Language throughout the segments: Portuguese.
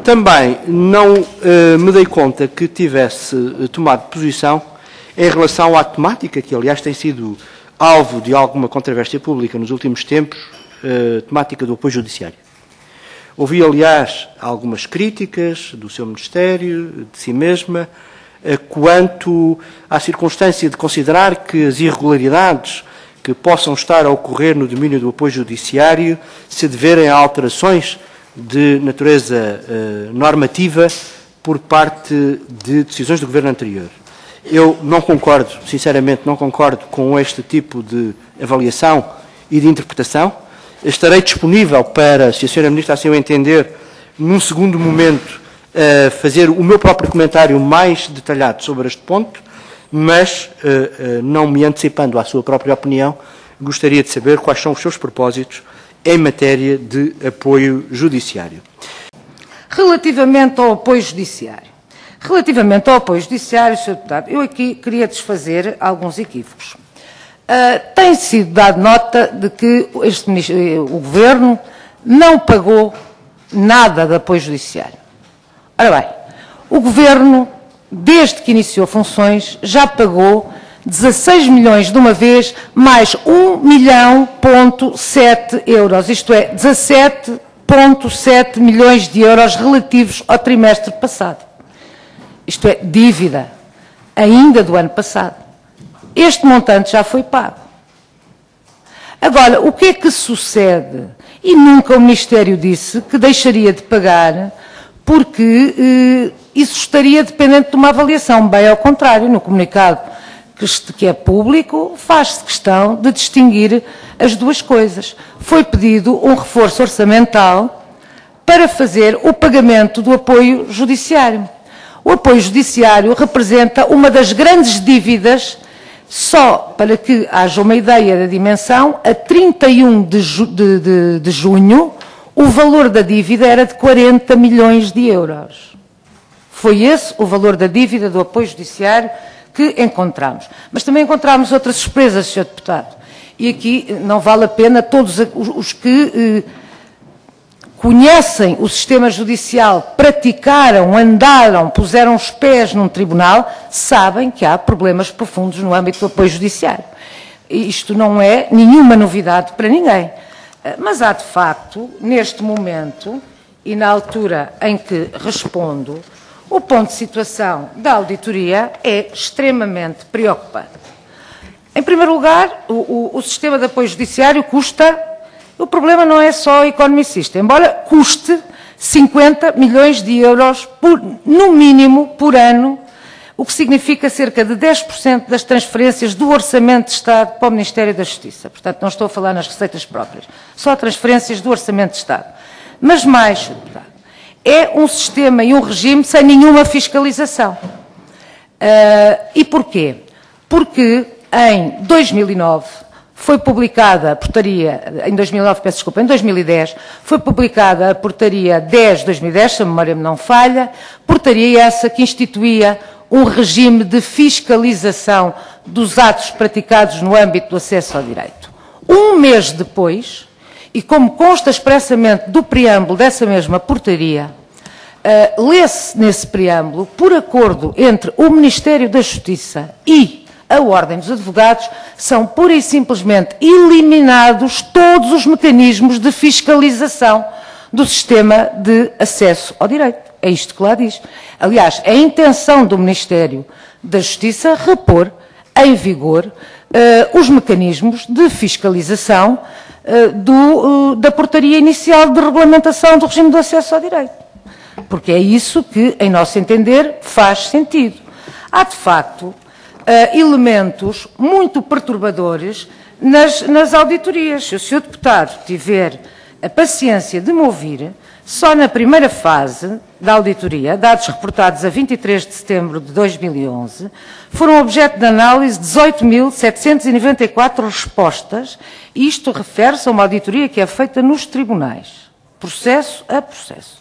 Também não me dei conta que tivesse tomado posição em relação à temática, que aliás tem sido alvo de alguma controvérsia pública nos últimos tempos, temática do apoio judiciário. Ouvi, aliás, algumas críticas do seu Ministério, de si mesma, quanto à circunstância de considerar que as irregularidades que possam estar a ocorrer no domínio do apoio judiciário se deverem a alterações de natureza normativa por parte de decisões do Governo anterior. Eu não concordo, sinceramente, não concordo com este tipo de avaliação e de interpretação. Estarei disponível para, se a Sra. Ministra assim o entender, num segundo momento, fazer o meu próprio comentário mais detalhado sobre este ponto, mas, não me antecipando à sua própria opinião, gostaria de saber quais são os seus propósitos em matéria de apoio judiciário. Relativamente ao apoio judiciário. Sr. Deputado, eu aqui queria desfazer alguns equívocos. Tem sido dado nota de que o Governo não pagou nada de apoio judiciário. Ora bem, o Governo, desde que iniciou funções, já pagou 16 milhões de uma vez, mais 1,7 milhão, isto é, 17,7 milhões de euros relativos ao trimestre passado. Isto é, dívida ainda do ano passado. Este montante já foi pago. Agora, o que é que sucede? E nunca o Ministério disse que deixaria de pagar porque isso estaria dependente de uma avaliação. Bem ao contrário, no comunicado que é público, faz-se questão de distinguir as duas coisas. Foi pedido um reforço orçamental para fazer o pagamento do apoio judiciário. O apoio judiciário representa uma das grandes dívidas, só para que haja uma ideia da dimensão, a 31 de junho, o valor da dívida era de 40 milhões de euros. Foi esse o valor da dívida do apoio judiciário que encontramos. Mas também encontramos outras surpresas, Sr. Deputado. E aqui não vale a pena todos os que conhecem o sistema judicial, praticaram, andaram, puseram os pés num tribunal, sabem que há problemas profundos no âmbito do apoio judiciário. E isto não é nenhuma novidade para ninguém. Mas há, de facto, neste momento, e na altura em que respondo, o ponto de situação da auditoria é extremamente preocupante. Em primeiro lugar, o sistema de apoio judiciário custa. O problema não é só economicista, embora custe 50 milhões de euros, no mínimo, por ano, o que significa cerca de 10% das transferências do Orçamento de Estado para o Ministério da Justiça. Portanto, não estou a falar nas receitas próprias, só transferências do Orçamento de Estado. Mas mais, Sr. Deputado, é um sistema e um regime sem nenhuma fiscalização. E porquê? Porque em 2009, foi publicada a portaria, em 2010, foi publicada a portaria 10/2010, se a memória me não falha, portaria essa que instituía um regime de fiscalização dos atos praticados no âmbito do acesso ao direito. Um mês depois, e como consta expressamente do preâmbulo dessa mesma portaria, lê-se nesse preâmbulo, por acordo entre o Ministério da Justiça e a Ordem dos Advogados, são pura e simplesmente eliminados todos os mecanismos de fiscalização do sistema de acesso ao direito. É isto que lá diz. Aliás, é a intenção do Ministério da Justiça repor em vigor os mecanismos de fiscalização da portaria inicial de regulamentação do regime do acesso ao direito. Porque é isso que, em nosso entender, faz sentido. Há, de facto, elementos muito perturbadores nas auditorias. Se o Sr. Deputado tiver a paciência de me ouvir, só na primeira fase da auditoria, dados reportados a 23 de setembro de 2011, foram objeto de análise 18.794 respostas, e isto refere-se a uma auditoria que é feita nos tribunais, processo a processo,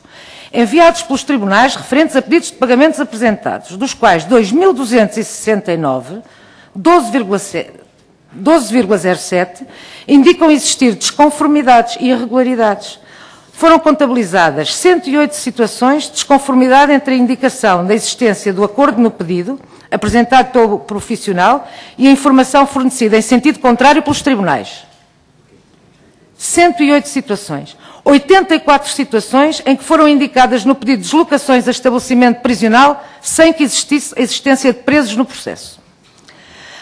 enviados pelos tribunais referentes a pedidos de pagamentos apresentados, dos quais 2.269, 12,07, indicam existir desconformidades e irregularidades. foram contabilizadas 108 situações de desconformidade entre a indicação da existência do acordo no pedido, apresentado pelo profissional, e a informação fornecida em sentido contrário pelos tribunais. 108 situações. 84 situações em que foram indicadas no pedido de deslocações a estabelecimento prisional sem que existisse a existência de presos no processo.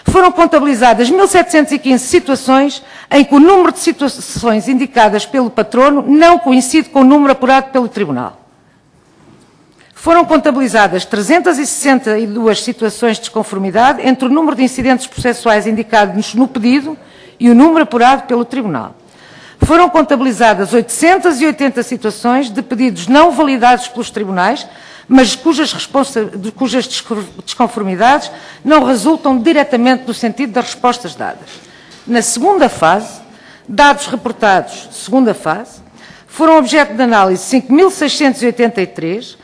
Foram contabilizadas 1.715 situações em que o número de situações indicadas pelo patrono não coincide com o número apurado pelo Tribunal. Foram contabilizadas 362 situações de desconformidade entre o número de incidentes processuais indicados no pedido e o número apurado pelo Tribunal. Foram contabilizadas 880 situações de pedidos não validados pelos tribunais, mas cujas desconformidades não resultam diretamente do sentido das respostas dadas. Na segunda fase, dados reportados, segunda fase, foram objeto de análise 5.683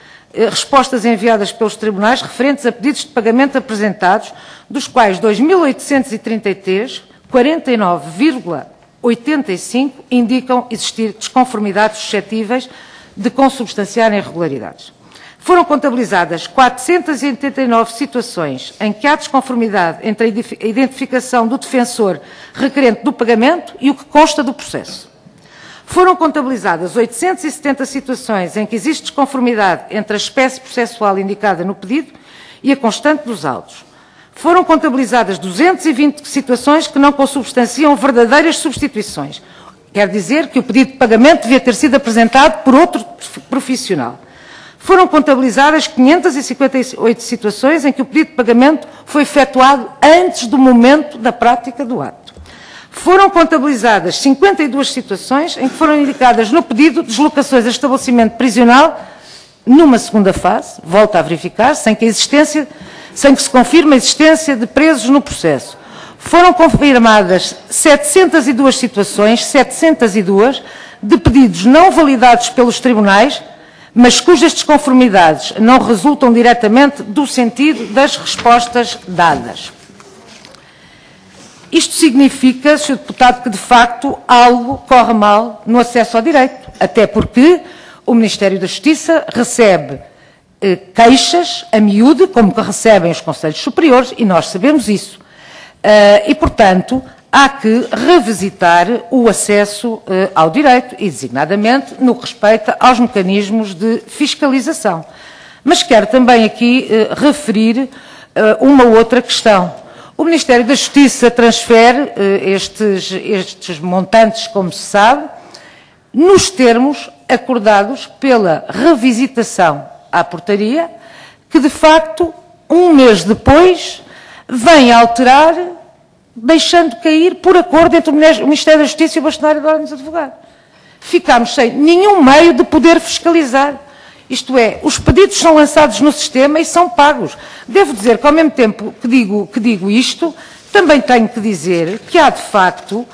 respostas enviadas pelos tribunais referentes a pedidos de pagamento apresentados, dos quais 2.833, 49,85, indicam existir desconformidades suscetíveis de consubstanciarem irregularidades. Foram contabilizadas 489 situações em que há desconformidade entre a identificação do defensor requerente do pagamento e o que consta do processo. Foram contabilizadas 870 situações em que existe desconformidade entre a espécie processual indicada no pedido e a constante dos autos. Foram contabilizadas 220 situações que não consubstanciam verdadeiras substituições. Quer dizer que o pedido de pagamento devia ter sido apresentado por outro profissional. Foram contabilizadas 558 situações em que o pedido de pagamento foi efetuado antes do momento da prática do ato. Foram contabilizadas 52 situações em que foram indicadas no pedido deslocações a estabelecimento prisional numa segunda fase, volta a verificar, sem que se confirme a existência de presos no processo. Foram confirmadas 702 situações, 702, de pedidos não validados pelos tribunais, mas cujas desconformidades não resultam diretamente do sentido das respostas dadas. Isto significa, Sr. Deputado, que de facto algo corre mal no acesso ao direito, até porque o Ministério da Justiça recebe queixas a miúde, como que recebem os Conselhos Superiores, e nós sabemos isso. E, portanto, há que revisitar o acesso ao direito, e designadamente no que respeita aos mecanismos de fiscalização. Mas quero também aqui referir uma outra questão. O Ministério da Justiça transfere estes montantes, como se sabe, nos termos acordados pela revisitação à portaria, que de facto, um mês depois, vem alterar, deixando cair por acordo entre o Ministério da Justiça e o Bastonário da Ordem dos Advogados. Ficámos sem nenhum meio de poder fiscalizar. Isto é, os pedidos são lançados no sistema e são pagos. Devo dizer que, ao mesmo tempo que digo isto, também tenho que dizer que há, de facto,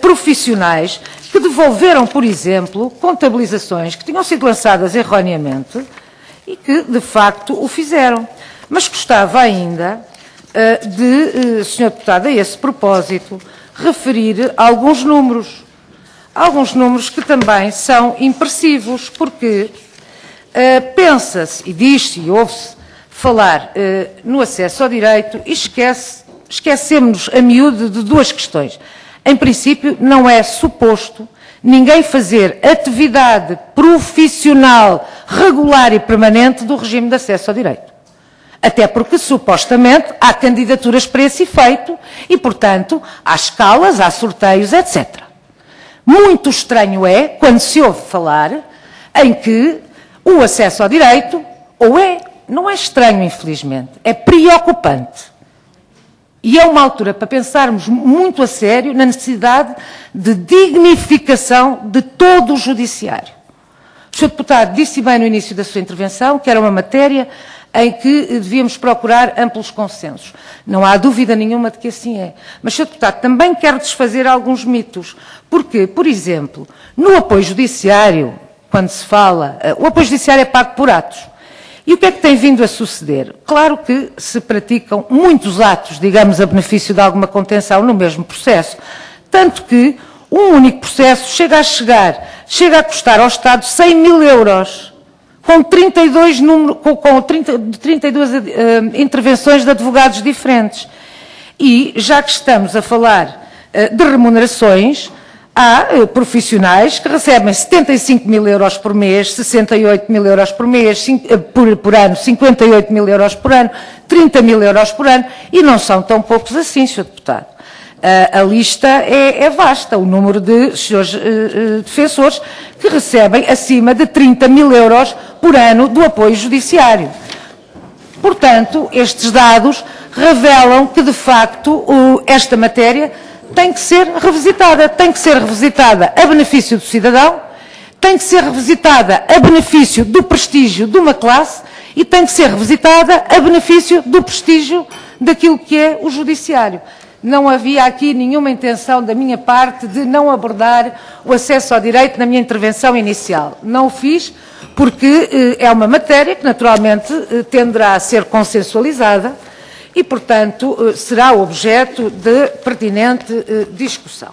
profissionais que devolveram, por exemplo, contabilizações que tinham sido lançadas erroneamente e que, de facto, o fizeram. Mas gostava ainda Sr. Deputado, a esse propósito, referir alguns números que também são impressivos, porque pensa-se e diz-se e ouve-se falar no acesso ao direito e esquecemos a miúde de duas questões. Em princípio, não é suposto ninguém fazer atividade profissional, regular e permanente do regime de acesso ao direito. Até porque, supostamente, há candidaturas para esse efeito e, portanto, há escalas, há sorteios, etc. Muito estranho é quando se ouve falar em que o acesso ao direito, não é estranho, infelizmente, é preocupante. E é uma altura para pensarmos muito a sério na necessidade de dignificação de todo o judiciário. O Sr. Deputado disse bem no início da sua intervenção que era uma matéria em que devíamos procurar amplos consensos. Não há dúvida nenhuma de que assim é. Mas, Sr. Deputado, também quero desfazer alguns mitos. Porque, por exemplo, no apoio judiciário, quando se fala, o apoio judiciário é pago por atos. E o que é que tem vindo a suceder? Claro que se praticam muitos atos, digamos, a benefício de alguma contenção no mesmo processo. Tanto que Um único processo chega a custar ao Estado 100 mil euros, com 32 intervenções de advogados diferentes. E, já que estamos a falar de remunerações, há profissionais que recebem 75 mil euros por mês, 68 mil euros por mês, por ano, 58 mil euros por ano, 30 mil euros por ano, e não são tão poucos assim, Sr. Deputado. A lista é vasta, o número de senhores defensores que recebem acima de 30 mil euros por ano do apoio judiciário. Portanto, estes dados revelam que, de facto, esta matéria tem que ser revisitada a benefício do cidadão, tem que ser revisitada a benefício do prestígio de uma classe e tem que ser revisitada a benefício do prestígio daquilo que é o judiciário. Não havia aqui nenhuma intenção da minha parte de não abordar o acesso ao direito na minha intervenção inicial. Não o fiz porque é uma matéria que naturalmente tenderá a ser consensualizada e, portanto, será objeto de pertinente discussão.